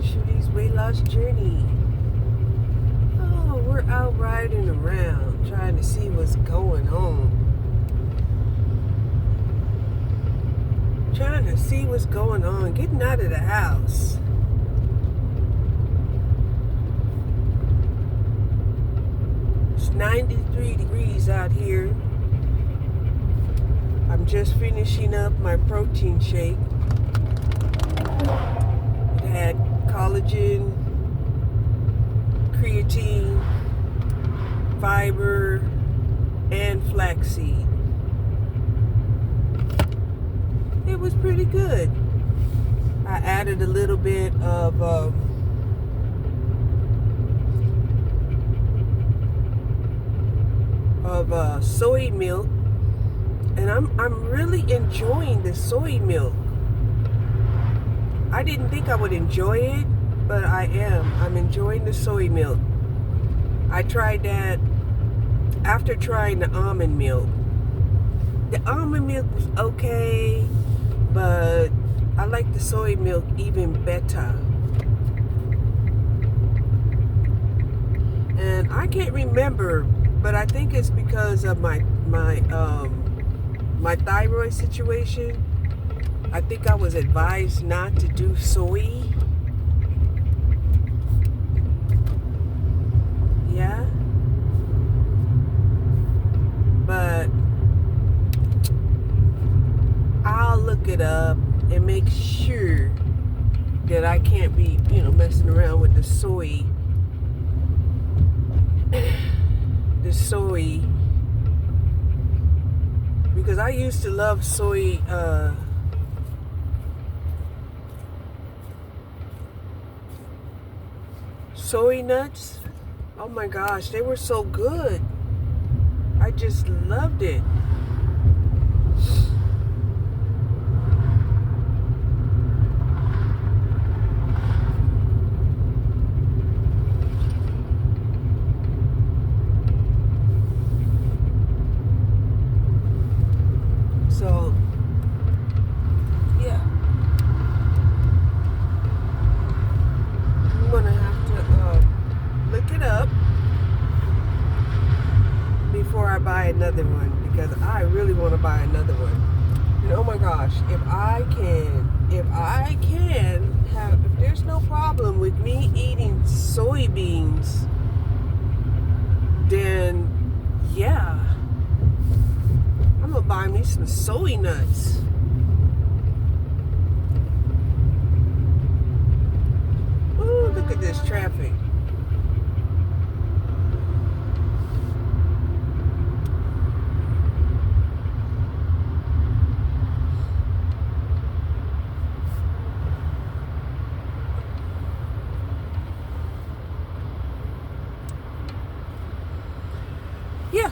Shooty's weight loss journey. Oh, we're out riding around trying to see what's going on. Trying to see what's going on. Getting out of the house. It's 93 degrees out here. I'm just finishing up my protein shake. It had collagen, creatine, fiber, and flaxseed. It was pretty good. I added a little bit of soy milk, and I'm really enjoying the soy milk. I didn't think I would enjoy it, but I am. I'm enjoying the soy milk. I tried that after trying the almond milk. The almond milk was okay, but I like the soy milk even better. And I can't remember, but I think it's because of my thyroid situation. I think I was advised not to do soy. Yeah. But I'll look it up and make sure that I can't be, messing around with the soy. Because I used to love soy nuts. Oh my gosh, they were so good. I just loved it. So, yeah. I'm gonna have to look it up before I buy another one, because I really want to buy another one. And oh my gosh, if there's no problem with me eating soybeans, then yeah, I'm gonna buy me some soy nuts. Ooh, look at this traffic. Yeah.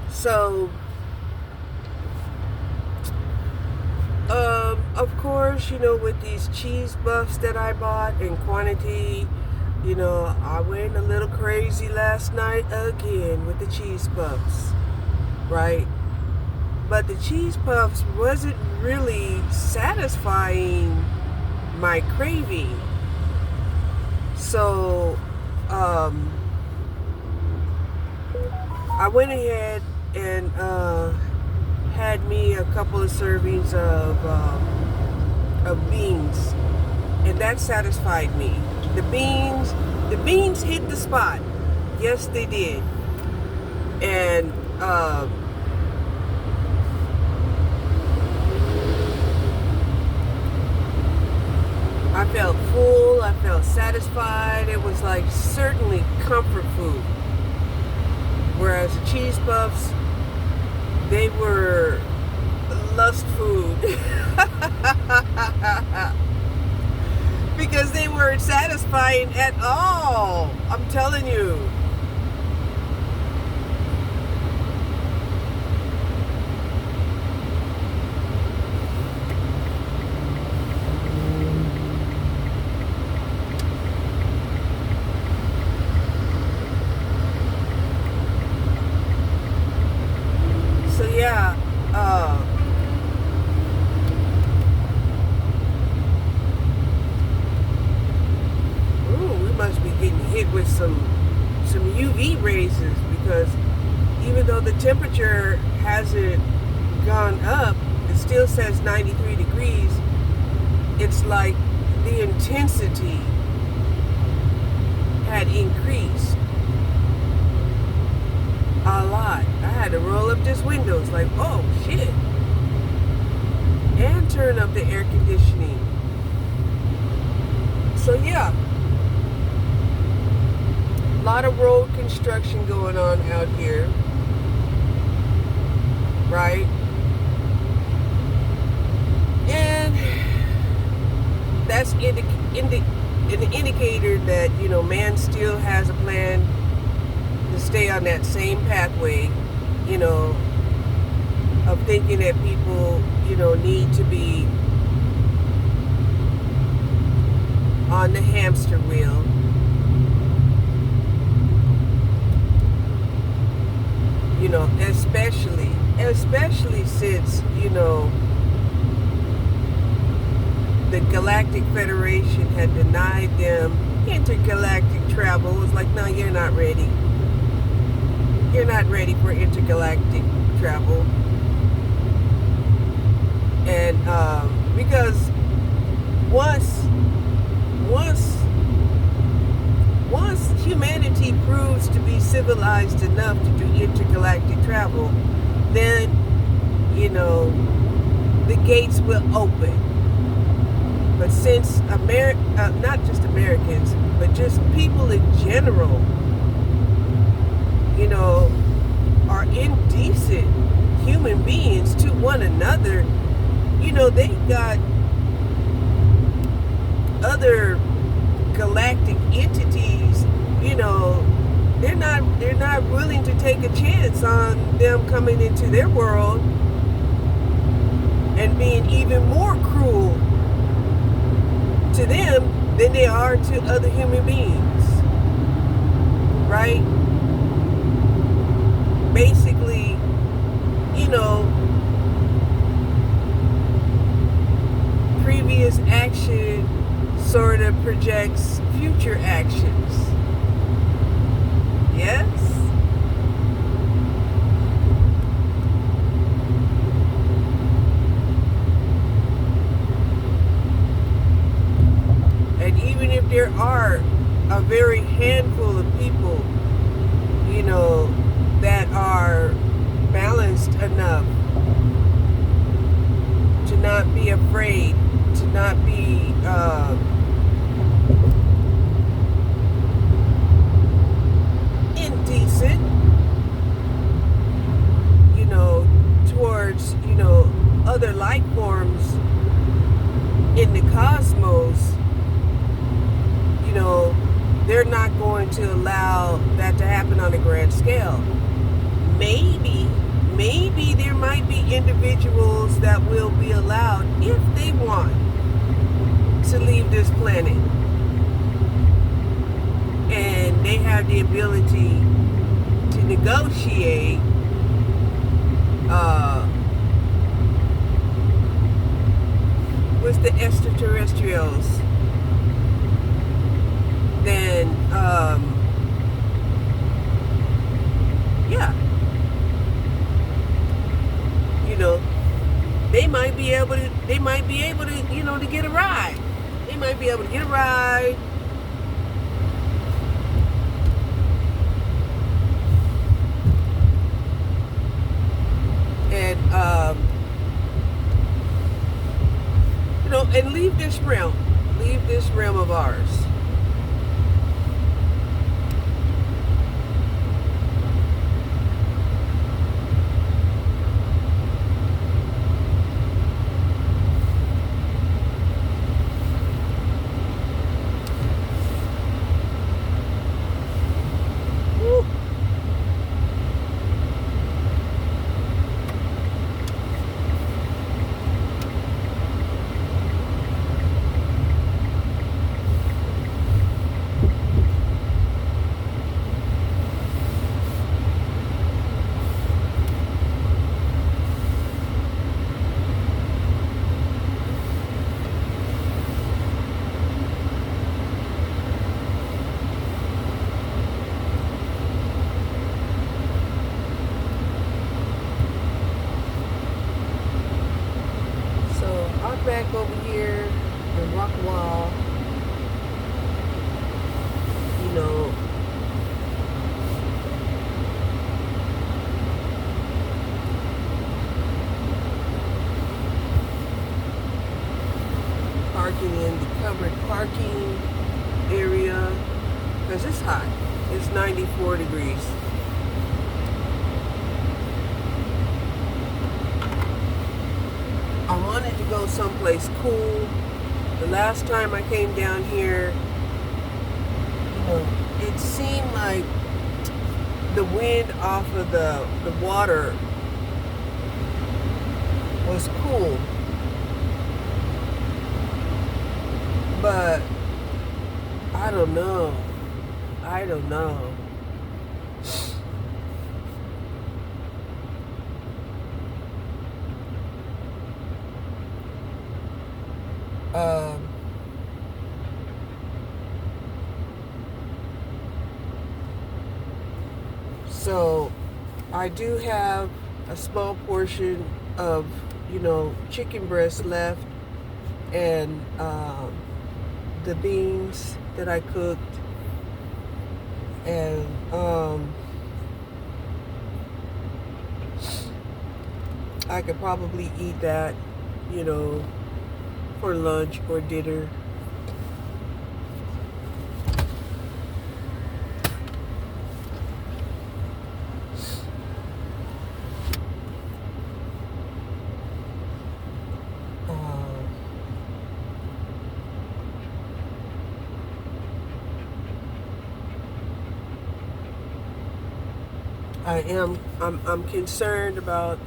So, of course, with these cheese puffs that I bought in quantity, I went a little crazy last night again with the cheese puffs, right? But the cheese puffs wasn't really satisfying my craving. So, I went ahead and had me a couple of servings of beans, and that satisfied me. The beans hit the spot. Yes, they did. And I felt full. I felt satisfied. It was like certainly comfort food. Whereas the cheese puffs, they were lust food. Because they weren't satisfying at all. I'm telling you. So yeah, some UV raises, because even though the temperature hasn't gone up, it still says 93 degrees. It's like the intensity had increased a lot. I had to roll up this window. It's like, oh shit. And turn up the air conditioning. So yeah, a lot of road construction going on out here, right? And that's an indicator that, you know, man still has a plan to stay on that same pathway, you know, of thinking that people, you know, need to be on the hamster wheel. You know, especially since, you know, the Galactic Federation had denied them intergalactic travel. It was like, no, you're not ready. You're not ready for intergalactic travel. And because once humanity proves to be civilized enough to do intergalactic travel, then, you know, the gates will open. But since not just Americans, but just people in general, you know, are indecent human beings to one another, you know, they got other galactic entities, you know, they're not willing to take a chance on them coming into their world and being even more cruel to them than they are to other human beings, right? Basically, you know, previous action sort of projects future actions. Yes? And even if there are a very handful of people, you know, that are balanced enough to not be afraid, to not be indecent, you know, towards, you know, other life forms in the cosmos, you know, they're not going to allow that to happen on a grand scale. Maybe there might be individuals that will be allowed, if they want, to leave this planet. And they have the ability to negotiate with the extraterrestrials. Then, yeah. You know, they might be able to, you know, to get a ride. They might be able to get a ride. And, you know, and leave this realm of ours. back over here in Rockwall, you know, parking in the covered parking area because it's hot. It's 94 degrees. I wanted to go someplace cool. The last time I came down here, it seemed like the wind off of the water was cool. But I don't know. So I do have a small portion of, chicken breast left, and the beans that I cooked, and I could probably eat that, for lunch or dinner. I'm concerned about,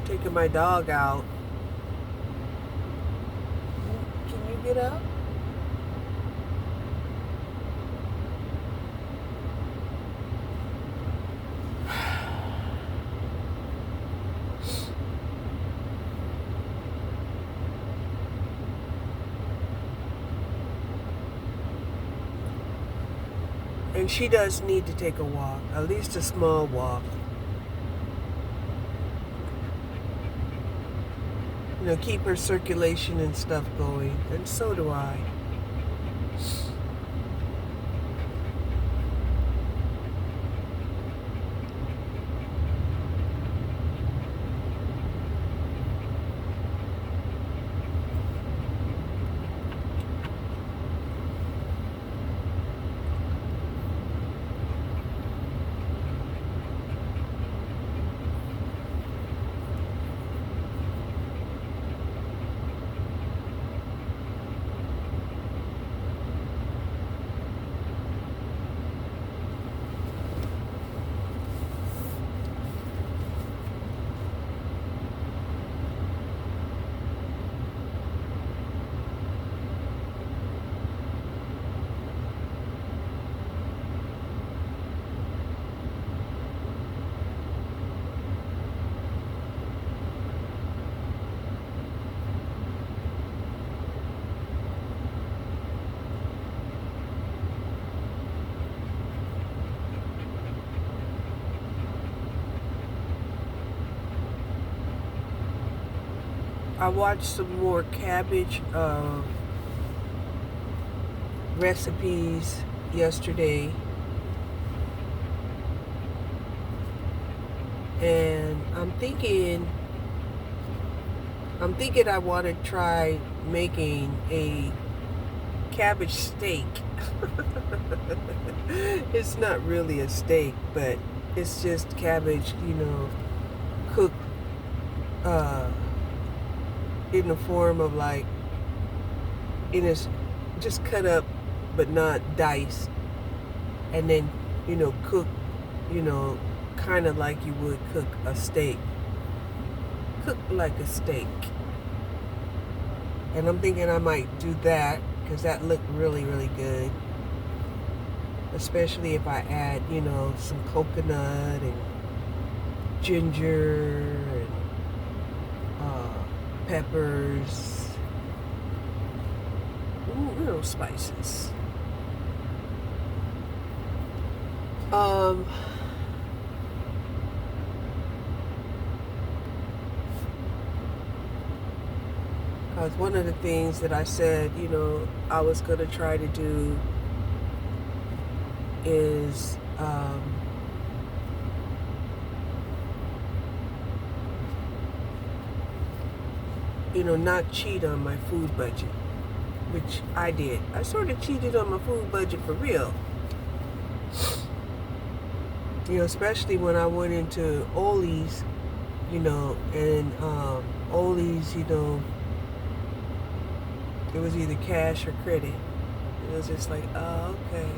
taking my dog out. Can you get up? And she does need to take a walk, at least a small walk. Keep her circulation and stuff going, and so do I. I watched some more cabbage recipes yesterday, and I'm thinking I want to try making a cabbage steak. It's not really a steak, but it's just cabbage, cooked in the form of just cut up but not diced, and then cook, kind of like you would cook a steak, cooked like a steak. And I'm thinking I might do that because that looked really, really good, especially if I add some coconut and ginger and peppers, little spices. one of the things that I said, I was going to try to do is, not cheat on my food budget, which I did. I sort of cheated on my food budget for real. Especially when I went into Ollie's, and Ollie's, it was either cash or credit. It was just like, oh, okay.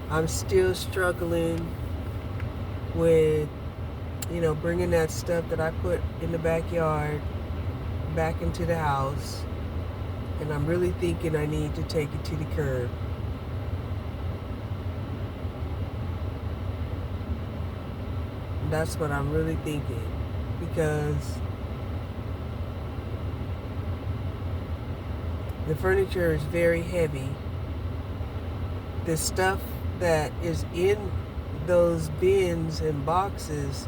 I'm still struggling with, bringing that stuff that I put in the backyard back into the house. And I'm really thinking I need to take it to the curb. That's what I'm really thinking, because the furniture is very heavy. The stuff that is in those bins and boxes,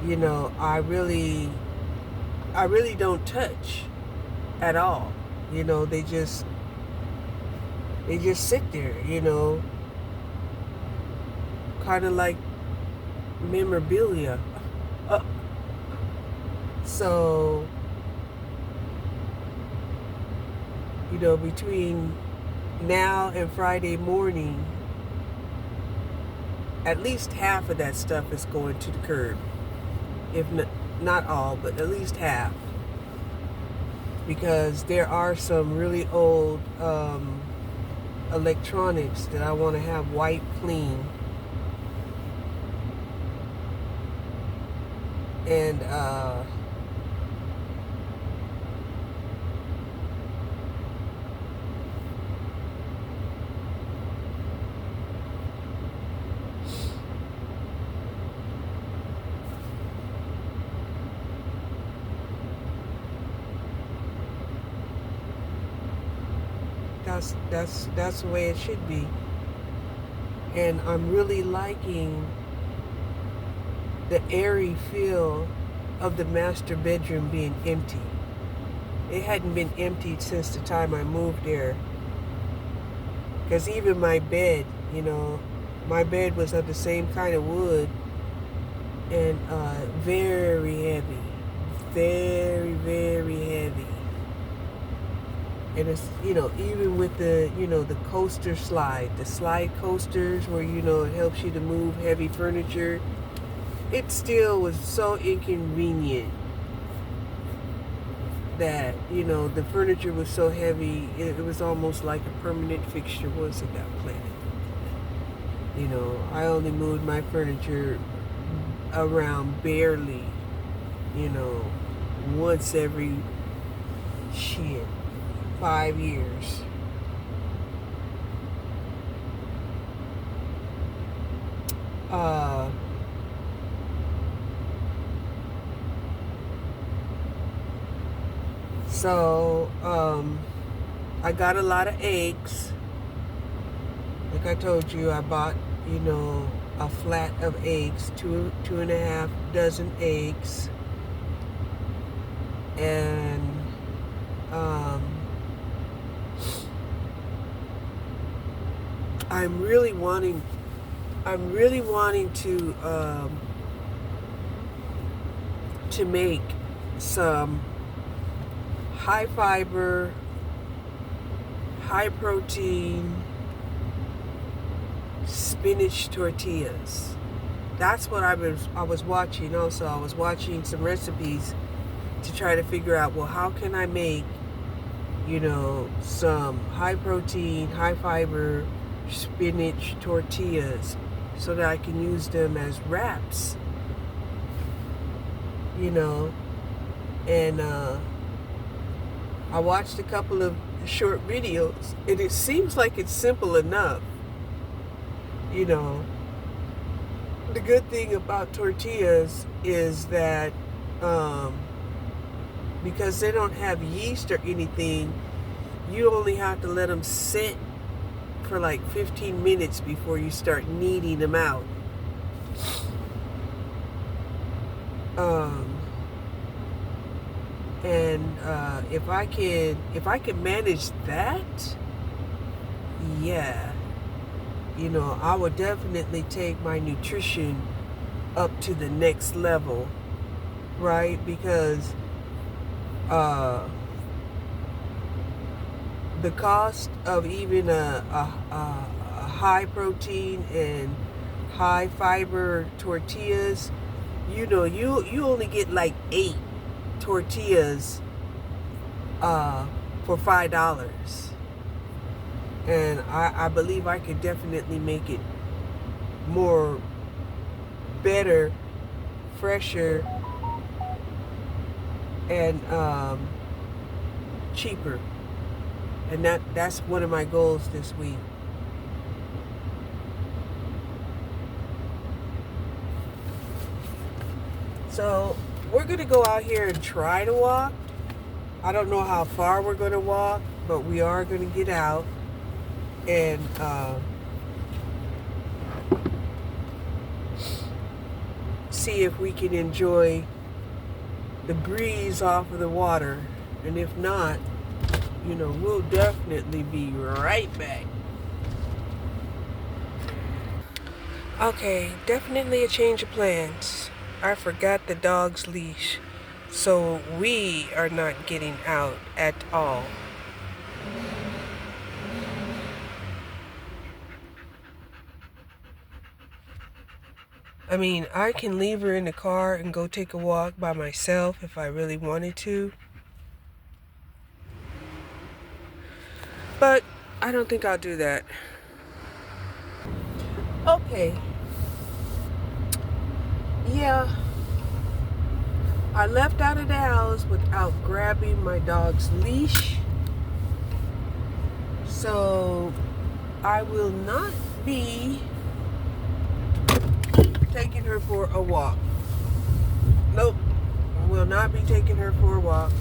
I really don't touch at all. They just sit there, kind of like memorabilia. So, between now and Friday morning, at least half of that stuff is going to the curb. If not all, but at least half. Because there are some really old electronics that I want to have wiped clean. And that's the way it should be. And I'm really liking the airy feel of the master bedroom being empty. It hadn't been emptied since the time I moved there. Because even my bed, my bed was of the same kind of wood, and very heavy. Very, very heavy. And it's, even with the, the coaster slide, the slide coasters where, it helps you to move heavy furniture, it still was so inconvenient that, the furniture was so heavy, it was almost like a permanent fixture once it got planted. I only moved my furniture around barely, once every 5 years. So I got a lot of eggs. Like I told you, I bought, a flat of eggs, 2.5 dozen eggs. And I'm really wanting to make some high fiber, high protein spinach tortillas. That's what I was watching also. I was watching some recipes to try to figure out, well, how can I make, some high protein, high fiber spinach tortillas so that I can use them as wraps, and I watched a couple of short videos, and it seems like it's simple enough, The good thing about tortillas is that because they don't have yeast or anything, you only have to let them sit for like 15 minutes before you start kneading them out. And if I can manage that, yeah, I would definitely take my nutrition up to the next level, right? Because the cost of even a high protein and high fiber tortillas, you only get like 8 tortillas for $5. And I believe I could definitely make it more better, fresher, and cheaper. And that's one of my goals this week. So we're going to go out here and try to walk. I don't know how far we're going to walk, but we are going to get out and see if we can enjoy the breeze off of the water. And if not, we'll definitely be right back. Okay, definitely a change of plans. I forgot the dog's leash, so we are not getting out at all. I mean, I can leave her in the car and go take a walk by myself if I really wanted to. But I don't think I'll do that. Okay. Yeah. I left out of the house without grabbing my dog's leash. So I will not be taking her for a walk. Nope. I will not be taking her for a walk.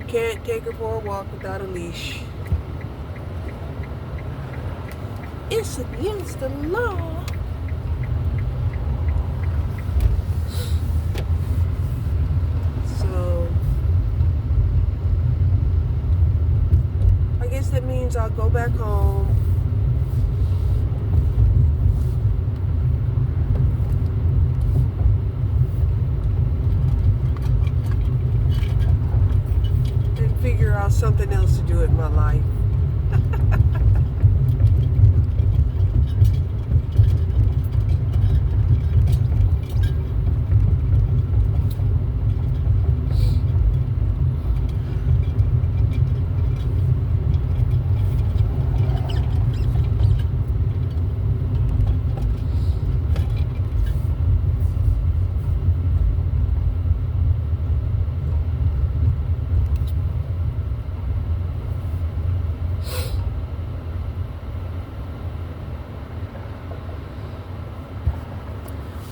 Can't take her for a walk without a leash. It's against the law. So I guess that means I'll go back home. Figure out something else to do in my life.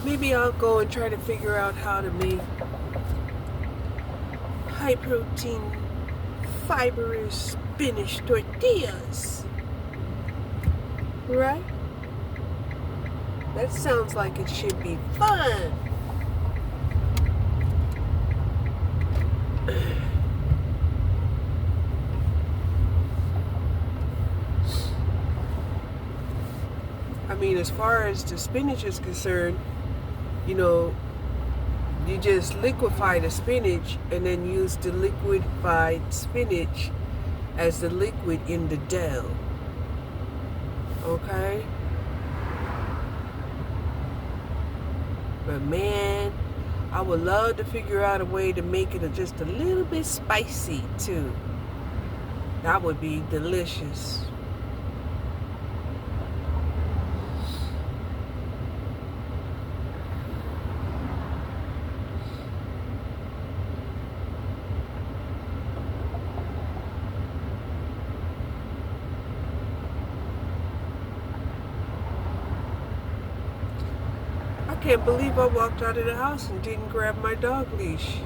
Maybe I'll go and try to figure out how to make high protein, fibrous spinach tortillas. Right? That sounds like it should be fun. I mean, as far as the spinach is concerned, you just liquefy the spinach and then use the liquefied spinach as the liquid in the dough. Okay? But man, I would love to figure out a way to make it just a little bit spicy too. That would be delicious. can't believe I walked out of the house and didn't grab my dog leash.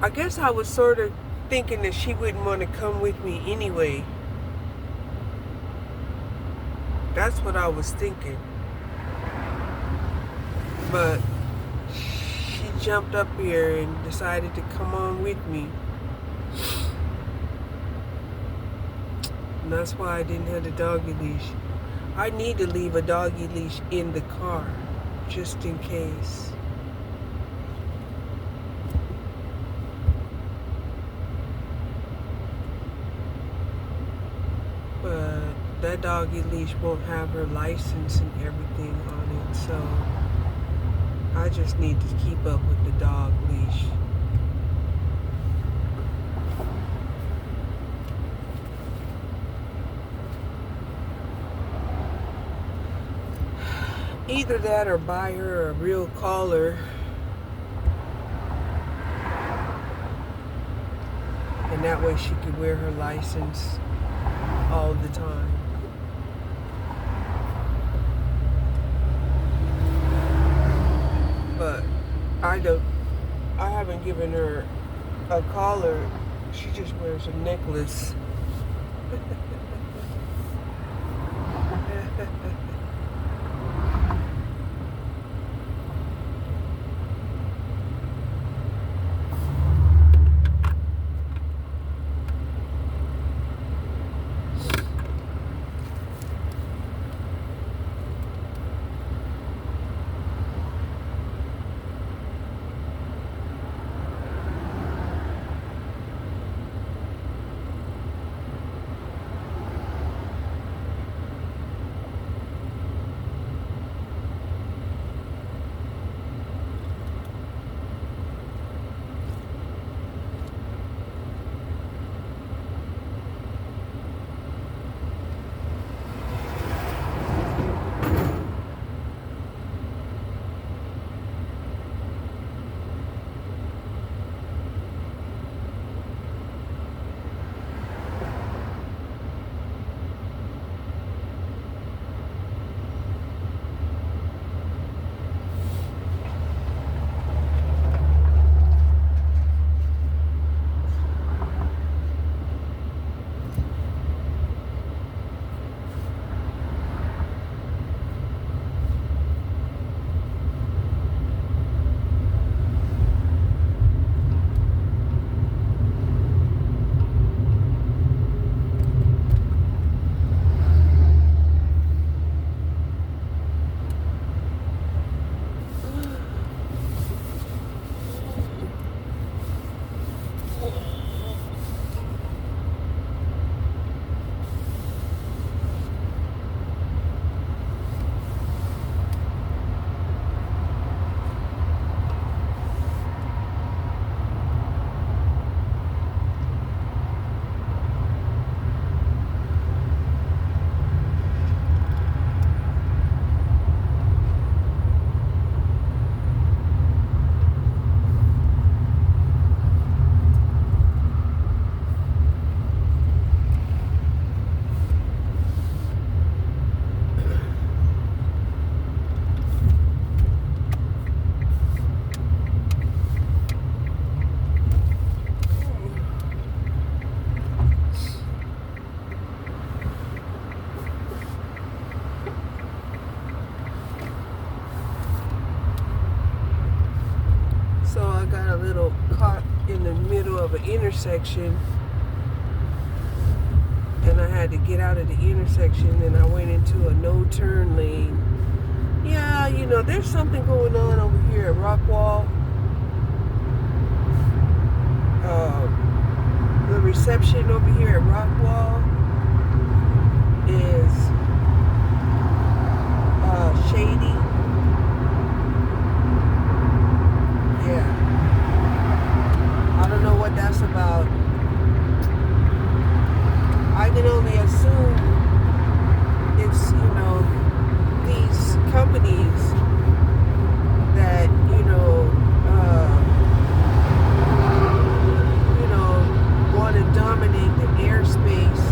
I guess I was sort of thinking that she wouldn't want to come with me anyway. That's what I was thinking. But she jumped up here and decided to come on with me. And that's why I didn't have the doggy leash. I need to leave a doggy leash in the car, just in case. But that doggy leash won't have her license and everything on it, so I just need to keep up with the dog leash. Either that or buy her a real collar. And that way she could wear her license all the time. But I haven't given her a collar. She just wears a necklace. Little caught in the middle of an intersection, and I had to get out of the intersection, and I went into a no-turn lane. Yeah, you know, there's something going on over here at Rockwall. The reception over here at Rockwall is shady. Yeah. I don't know what that's about. I can only assume it's, you know, these companies that, want to dominate the airspace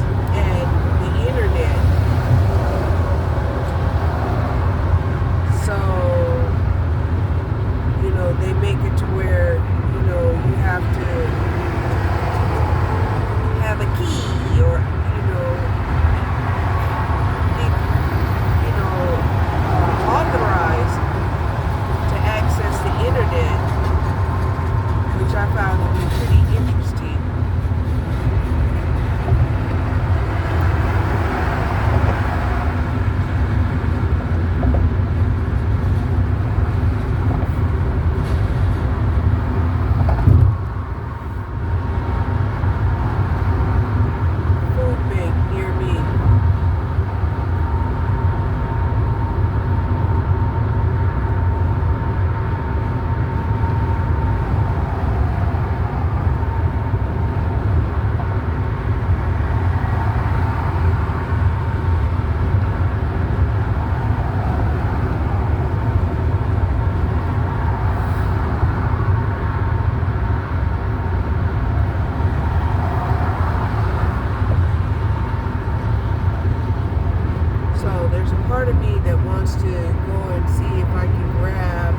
part of me that wants to go and see if I can grab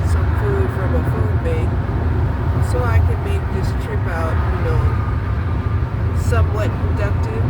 some food from a food bank so I can make this trip out, somewhat productive.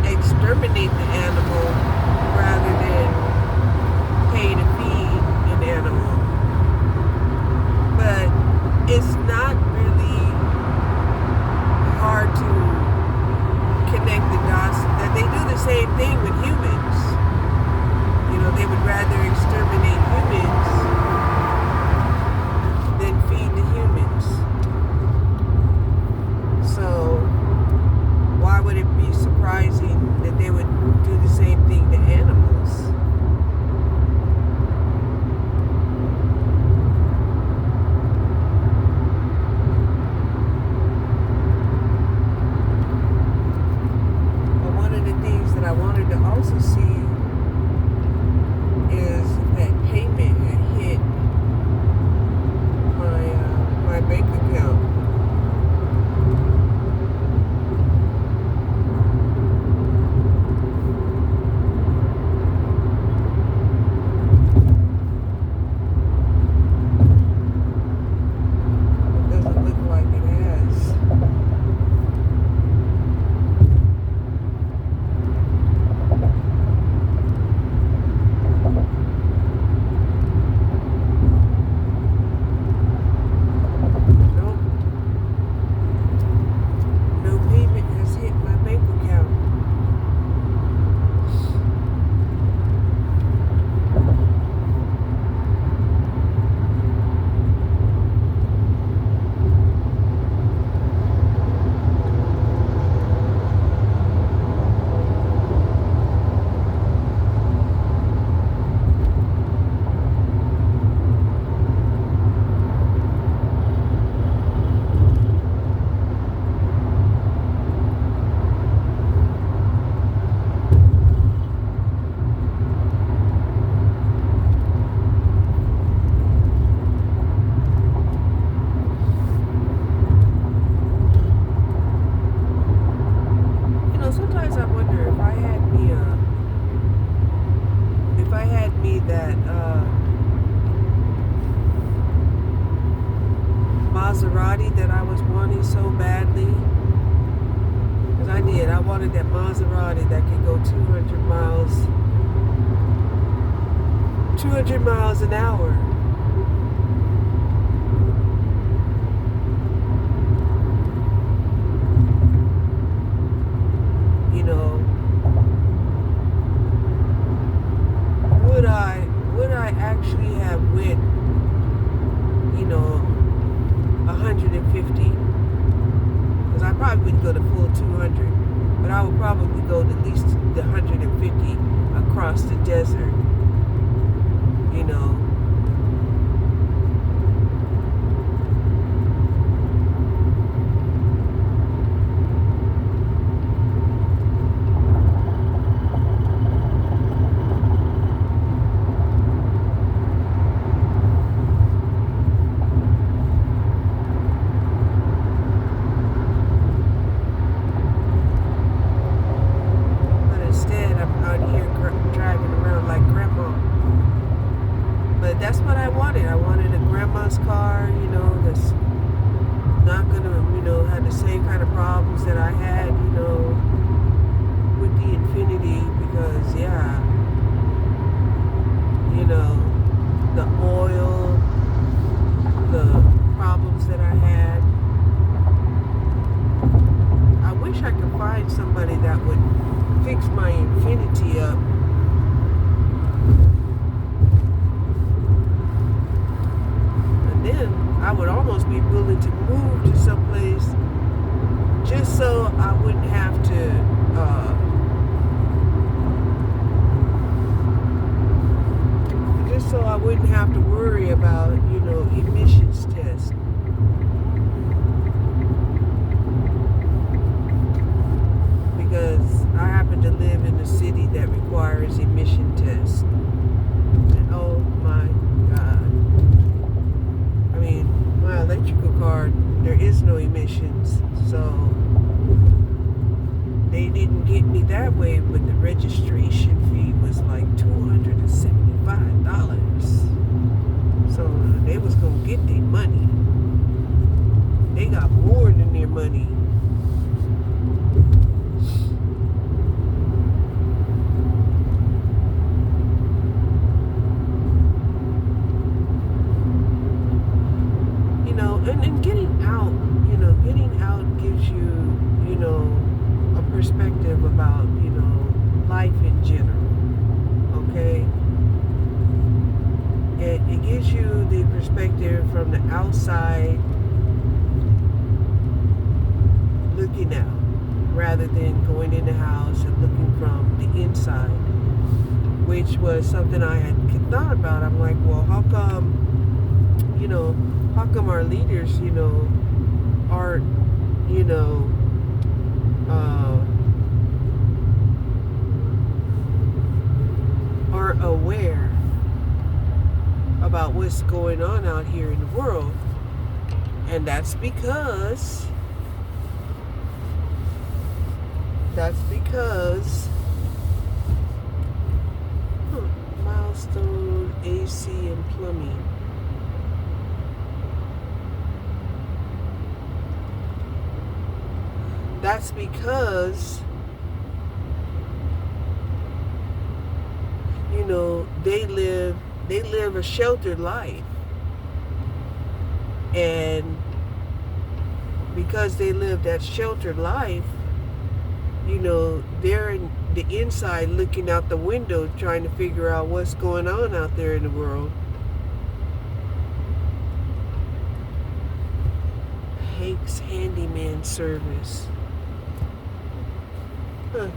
Exterminate the animal rather than pay to feed an animal. But it's not really hard to connect the dots that they do the same thing with humans. They would rather exterminate humans than feed the humans. So why would it be surprising that they would do the same thing to animals? But one of the things that I wanted to also see is that payment had hit my bank account. Sometimes I wonder if I had me that Maserati that I was wanting so badly, because I wanted that Maserati that could go 200 miles an hour. Would I actually have went, 150? Because I probably wouldn't go to full 200, but I would probably go to at least the 150 across the desert, registrations. So they didn't get me that way, but the registration fee was like $275. So they was gonna get their money. They got more than their money. And getting out gives you, a perspective about, life in general. Okay? It gives you the perspective from the outside looking out, rather than going in the house and looking from the inside, which was something I had thought about. I'm like, well, how come our leaders, aren't, aren't aware about what's going on out here in the world? And that's because Milestone AC and Plumbing. That's because, they live a sheltered life. And because they live that sheltered life, they're in the inside looking out the window trying to figure out what's going on out there in the world. Hank's Handyman Service. Huh.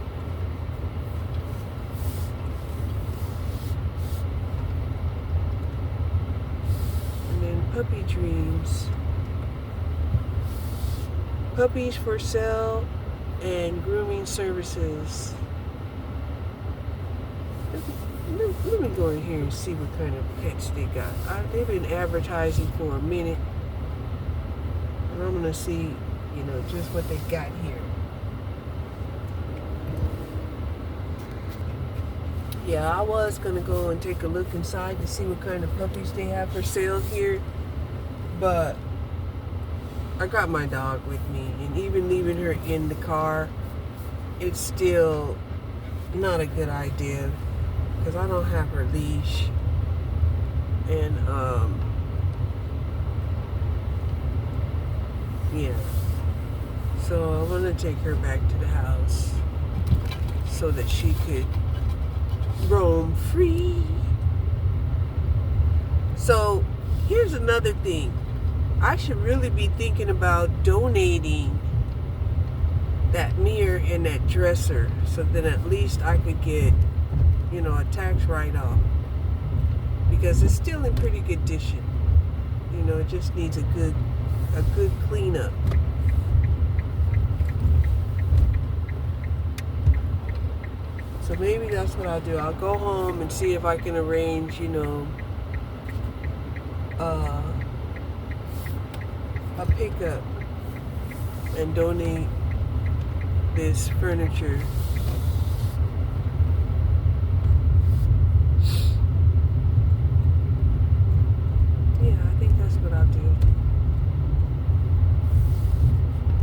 And then Puppy Dreams. Puppies for sale and grooming services. Let me go in here and see what kind of pets they got. They've been advertising for a minute. And I'm going to see, just what they got here. Yeah, I was going to go and take a look inside to see what kind of puppies they have for sale here. But I got my dog with me, and even leaving her in the car, it's still not a good idea because I don't have her leash. And, yeah. So I'm going to take her back to the house so that she could roam free. So here's another thing. I should really be thinking about donating that mirror and that dresser so that at least I could get, a tax write-off, because it's still in pretty good condition. It just needs a good cleanup. So maybe that's what I'll do. I'll go home and see if I can arrange, a pickup and donate this furniture. Yeah, I think that's what I'll do.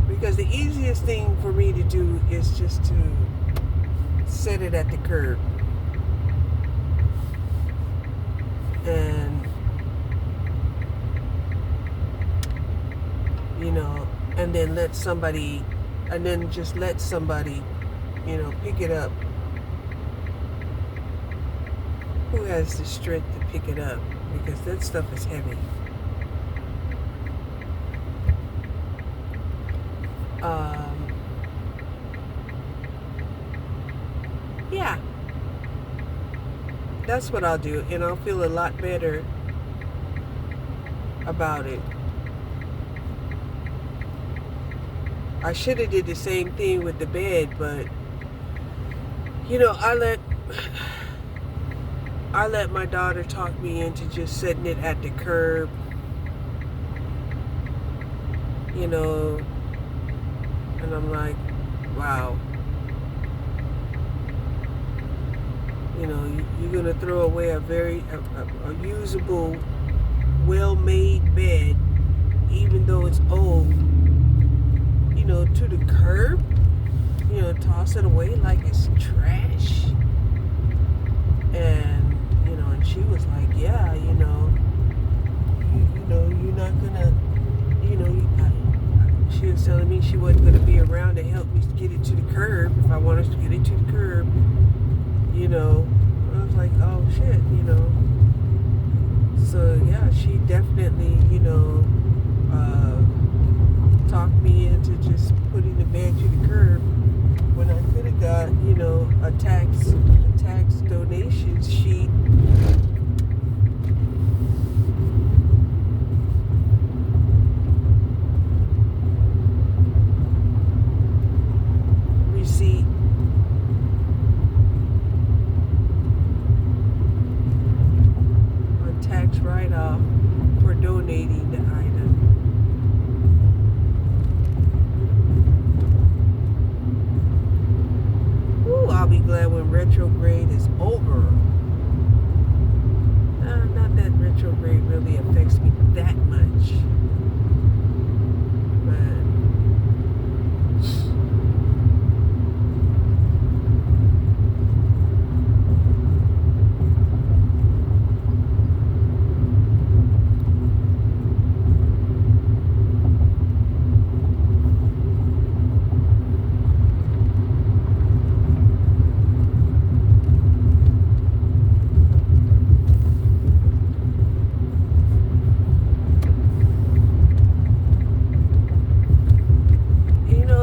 Because the easiest thing for me to do is just to set it at the curb. And and then let somebody pick it up who has the strength to pick it up, because that stuff is heavy. Yeah, that's what I'll do, and I'll feel a lot better about it. I should have did the same thing with the bed, but I let my daughter talk me into just setting it at the curb. And I'm like, wow. You know, you're going to throw away a usable, well-made bed, even though it's old, you know, to the curb, you know, toss it away like it's trash. And, you know, and she was like, yeah, you know, you're not gonna, you know, she was telling me she wasn't gonna be around to help me get it to the curb if I wanted to get it to the curb, you know. I was like, oh shit, you know. So yeah, she definitely, you know, talked me into just putting the bed to the curb when I could have got, you know, a tax donation sheet. Receipt. On tax write-off for donating the item. Ooh, I'll be glad when retrograde is over. Not that retrograde really affects me that much. But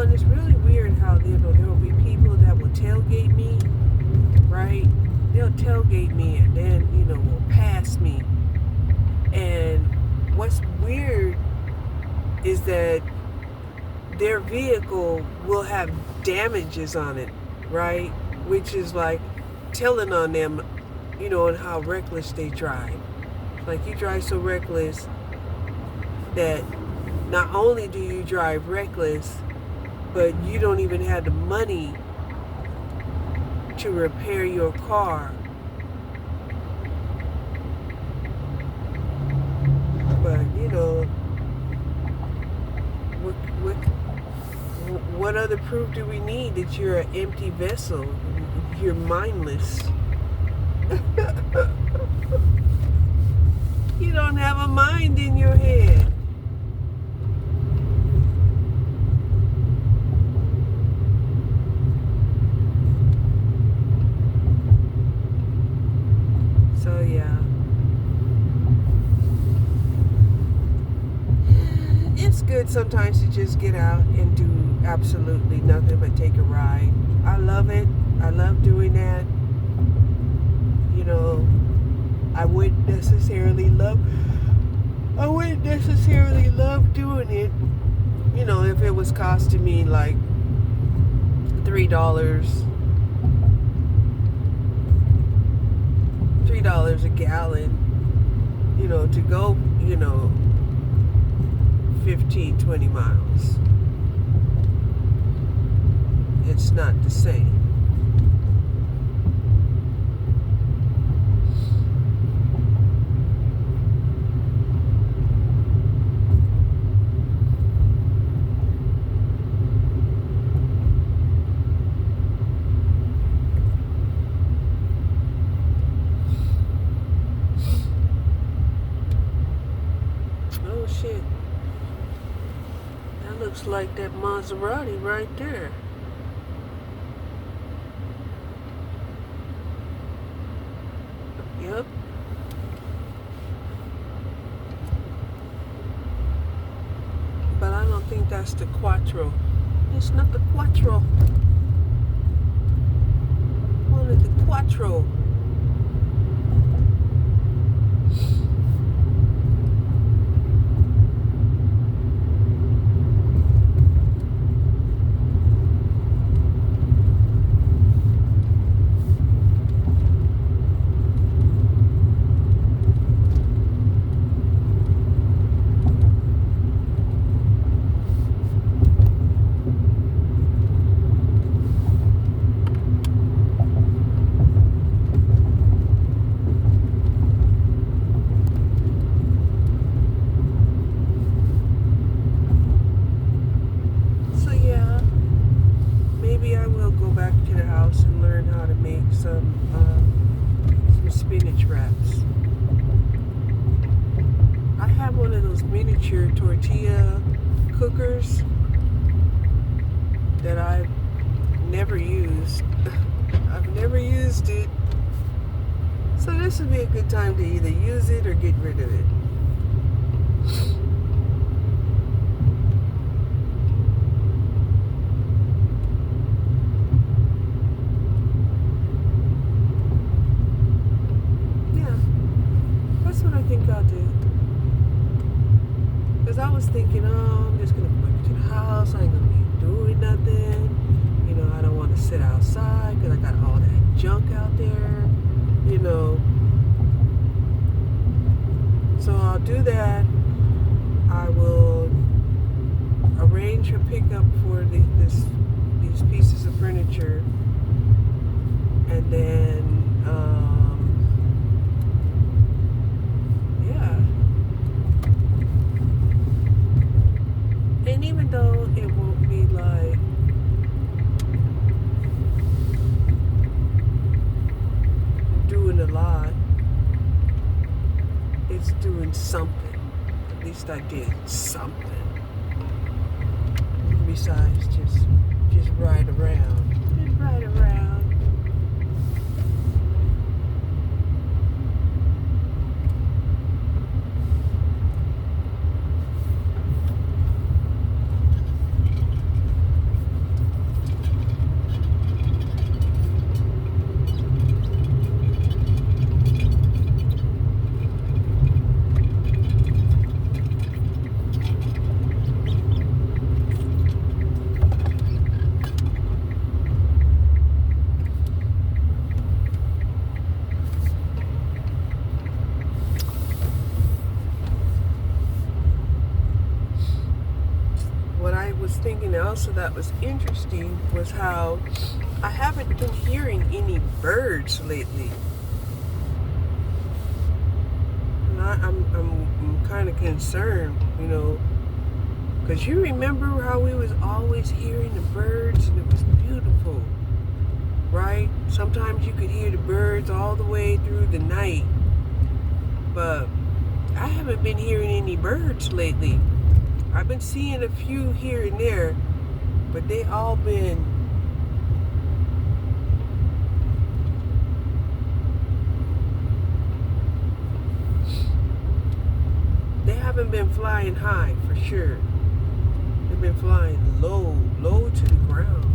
and it's really weird how, you know, there will be people that will tailgate me, right? They'll tailgate me and then, you know, will pass me. And what's weird is that their vehicle will have damages on it, right? Which is like telling on them, you know, on how reckless they drive. Like, you drive so reckless that not only do you drive reckless, but you don't even have the money to repair your car. But, you know, what other proof do we need that you're an empty vessel? You're mindless. You don't have a mind in your head. So yeah, it's good sometimes to just get out and do absolutely nothing but take a ride. I love it. I love doing that. You know, I wouldn't necessarily love doing it, you know, if it was costing me like $3 a gallon, you know, to go, you know, 15, 20 miles. It's not the same. Oh shit. That looks like that Maserati right there. Yep. But I don't think that's the Quattro. It's not the Quattro. What is the Quattro? house and learn how to make some spinach wraps. I have one of those miniature tortilla cookers that I've never used. I've never used it. So this would be a good time to either use it or get rid of it. Yeah, that's what I think I'll do. Because I was thinking, oh, I'm just going to go back to the house. I ain't going to be doing nothing. You know, I don't want to sit outside because I got all that junk out there. You know, so I'll do that. I will arrange for pickup for these pieces of furniture, and then yeah. And even though it won't be like doing a lot, it's doing something. At least I did something. Besides just ride around. Just ride around. What I was thinking also that was interesting was how I haven't been hearing any birds lately. And I'm kind of concerned, you know, because you remember how we was always hearing the birds and it was beautiful, right? Sometimes you could hear the birds all the way through the night, but I haven't been hearing any birds lately. I've been seeing a few here and there, but they all been they haven't been flying high for sure. They've been flying low to the ground.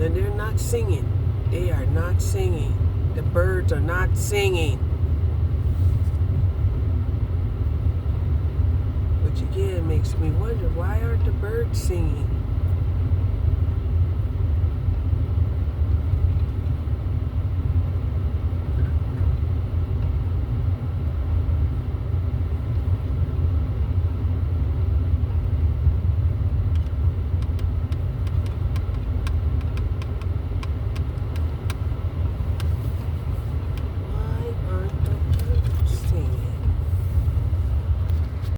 And they're not singing. They are not singing. The birds are not singing. Which again makes me wonder, why aren't the birds singing?